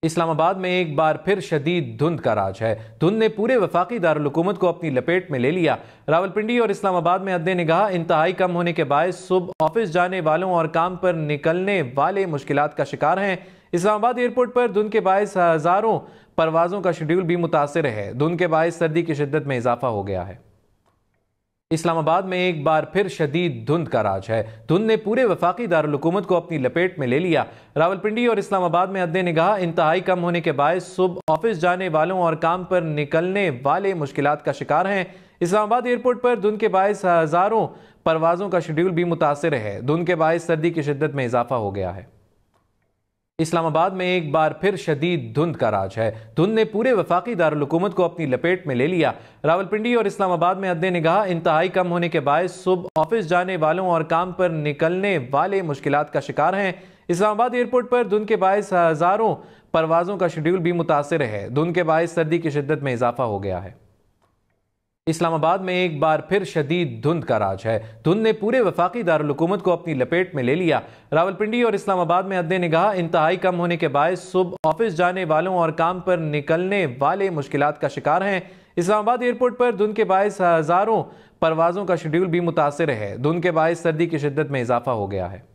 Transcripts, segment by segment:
اسلام آباد میں ایک بار پھر شدید دھند کا راج ہے۔ دھند نے پورے وفاقی دارالحکومت کو اپنی لپیٹ میں لے لیا۔ راولپنڈی اور اسلام آباد میں حد نگاہ انتہائی کم ہونے کے باعث صبح آفس جانے والوں اور کام پر نکلنے والے مشکلات کا شکار ہیں۔ اسلام آباد ایئرپورٹ پر دھند کے باعث ہزاروں پروازوں کا شیڈول بھی متاثر ہے۔ دھند کے باعث سردی کی شدت میں اضافہ ہو گیا ہے۔ اسلام آباد میں ایک بار پھر شدید دھند کا راج ہے۔ دھند نے پورے وفاقی دارالحکومت کو اپنی لپیٹ میں لے لیا۔ راولپنڈی اور اسلام آباد میں حد نگاہ انتہائی کم ہونے کے باعث صبح آفس جانے والوں اور کام پر نکلنے والے مشکلات کا شکار ہیں۔ اسلام آباد ایئرپورٹ پر دھند کے باعث ہزاروں پروازوں کا شیڈول بھی متاثر ہے۔ دھند کے باعث سردی کی شدت میں اضافہ ہو گیا ہے۔ اسلام آباد میں ایک بار پھر شدید دھند کا راج ہے۔ دھند نے پورے وفاقی دارالحکومت کو اپنی لپیٹ میں لے لیا۔ راولپنڈی اور اسلام آباد میں حد نگاہ انتہائی کم ہونے کے باعث صبح آفس جانے والوں اور کام پر نکلنے والے مشکلات کا شکار ہیں۔ اسلام آباد ایئرپورٹ پر دھند کے باعث ہزاروں پروازوں کا شیڈول بھی متاثر ہے۔ دھند کے باعث سردی کی شدت میں اضافہ ہو گیا ہے۔ اسلام آباد میں ایک بار پھر شدید دھند کا راج ہے۔ دھند نے پورے وفاقی دارالحکومت کو اپنی لپیٹ میں لے لیا۔ راولپنڈی اور اسلام آباد میں حد نگاہ انتہائی کم ہونے کے باعث صبح آفس جانے والوں اور کام پر نکلنے والے مشکلات کا شکار ہیں۔ اسلام آباد ایئرپورٹ پر دھند کے باعث ہزاروں پروازوں کا شیڈول بھی متاثر ہے۔ دھند کے باعث سردی کی شدت میں اضافہ ہو گیا ہے۔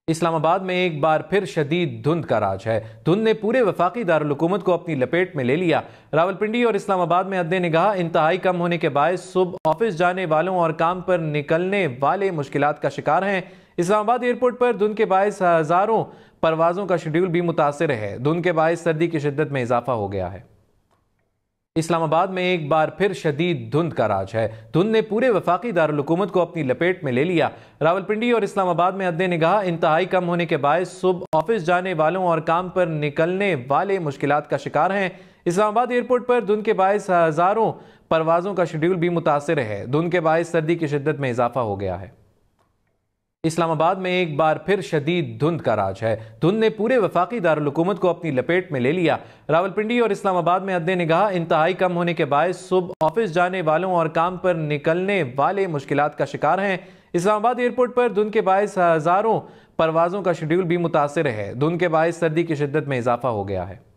اسلام آباد میں ایک بار پھر شدید دھند کا راج ہے۔ دھند نے پورے وفاقی دارالحکومت کو اپنی لپیٹ میں لے لیا۔ راولپنڈی اور اسلام آباد میں حد نگاہ انتہائی کم ہونے کے باعث صبح آفس جانے والوں اور کام پر نکلنے والے مشکلات کا شکار ہیں۔ اسلام آباد ایئرپورٹ پر دھند کے باعث ہزاروں پروازوں کا شیڈول بھی متاثر ہے۔ دھند کے باعث سردی کی شدت میں اضافہ ہو گیا ہے۔ اسلام آباد میں ایک بار پھر شدید دھند کا راج ہے۔ دھند نے پورے وفاقی دارالحکومت کو اپنی لپیٹ میں لے لیا۔ راولپنڈی اور اسلام آباد میں حد نگاہ انتہائی کم ہونے کے باعث صبح آفس جانے والوں اور کام پر نکلنے والے مشکلات کا شکار ہیں۔ اسلام آباد ایئرپورٹ پر دھند کے باعث ہزاروں پروازوں کا شیڈول بھی متاثر ہے۔ دھند کے باعث سردی کی شدت میں اضافہ ہو گیا ہے۔ اسلام آباد میں ایک بار پھر شدید دھند کا راج ہے۔ دھند نے پورے وفاقی دارالحکومت کو اپنی لپیٹ میں لے لیا۔ راولپنڈی اور اسلام آباد میں حد نگاہ انتہائی کم ہونے کے باعث صبح آفس جانے والوں اور کام پر نکلنے والے مشکلات کا شکار ہیں۔ اسلام آباد ایئرپورٹ پر دھند کے باعث ہزاروں پروازوں کا شیڈول بھی متاثر ہے۔ دھند کے باعث سردی کی شدت میں اضافہ ہو گیا ہے۔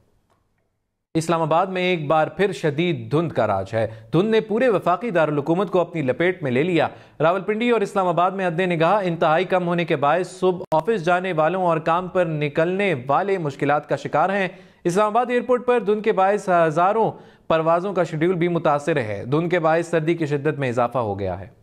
اسلام آباد میں ایک بار پھر شدید دھند کا راج ہے۔ دھند نے پورے وفاقی دارالحکومت کو اپنی لپیٹ میں لے لیا۔ راولپنڈی اور اسلام آباد میں حد نگاہ انتہائی کم ہونے کے باعث صبح آفس جانے والوں اور کام پر نکلنے والے مشکلات کا شکار ہیں۔ اسلام آباد ایئرپورٹ پر دھند کے باعث ہزاروں پروازوں کا شیڈول بھی متاثر ہے۔ دھند کے باعث سردی کی شدت میں اضافہ ہو گیا ہے۔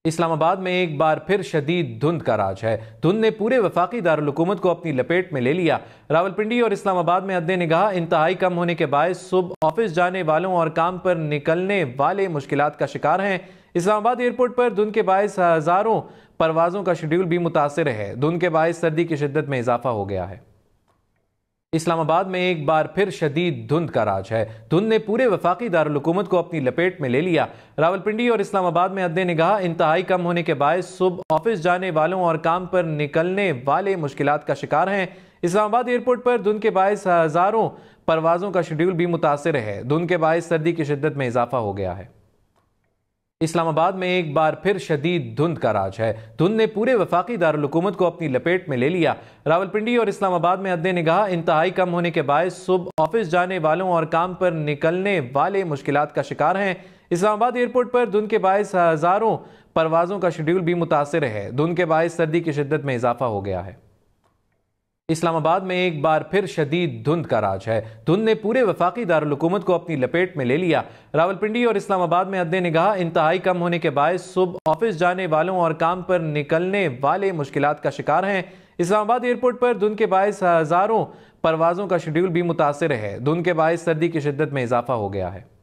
اسلام آباد میں ایک بار پھر شدید دھند کا راج ہے۔ دھند نے پورے وفاقی دارالحکومت کو اپنی لپیٹ میں لے لیا۔ راولپنڈی اور اسلام آباد میں حد نگاہ انتہائی کم ہونے کے باعث صبح آفس جانے والوں اور کام پر نکلنے والے مشکلات کا شکار ہیں۔ اسلام آباد ایئرپورٹ پر دھند کے باعث ہزاروں پروازوں کا شیڈول بھی متاثر ہے۔ دھند کے باعث سردی کی شدت میں اضافہ ہو گیا ہے۔ اسلام آباد میں ایک بار پھر شدید دھند کا راج ہے۔ دھند نے پورے وفاقی دارالحکومت کو اپنی لپیٹ میں لے لیا۔ راولپنڈی اور اسلام آباد میں حد نگاہ انتہائی کم ہونے کے باعث صبح آفس جانے والوں اور کام پر نکلنے والے مشکلات کا شکار ہیں۔ اسلام آباد ایئرپورٹ پر دھند کے باعث ہزاروں پروازوں کا شیڈول بھی متاثر ہے۔ دھند کے باعث سردی کی شدت میں اضافہ ہو گیا ہے۔ اسلام آباد میں ایک بار پھر شدید دھند کا راج ہے۔ دھند نے پورے وفاقی دارالحکومت کو اپنی لپیٹ میں لے لیا۔ راولپنڈی اور اسلام آباد میں حد نگاہ انتہائی کم ہونے کے باعث صبح آفس جانے والوں اور کام پر نکلنے والے مشکلات کا شکار ہیں۔ اسلام آباد ایئرپورٹ پر دھند کے باعث ہزاروں پروازوں کا شیڈول بھی متاثر ہے۔ دھند کے باعث سردی کی شدت میں اضافہ ہو گیا ہے۔ اسلام آباد میں ایک بار پھر شدید دھند کا راج ہے۔ دھند نے پورے وفاقی دارالحکومت کو اپنی لپیٹ میں لے لیا۔ راولپنڈی اور اسلام آباد میں حد نگاہ انتہائی کم ہونے کے باعث صبح آفس جانے والوں اور کام پر نکلنے والے مشکلات کا شکار ہیں۔ اسلام آباد ایئرپورٹ پر دھند کے باعث ہزاروں پروازوں کا شیڈول بھی متاثر ہے۔ دھند کے باعث سردی کی شدت میں اضافہ ہو گیا ہے۔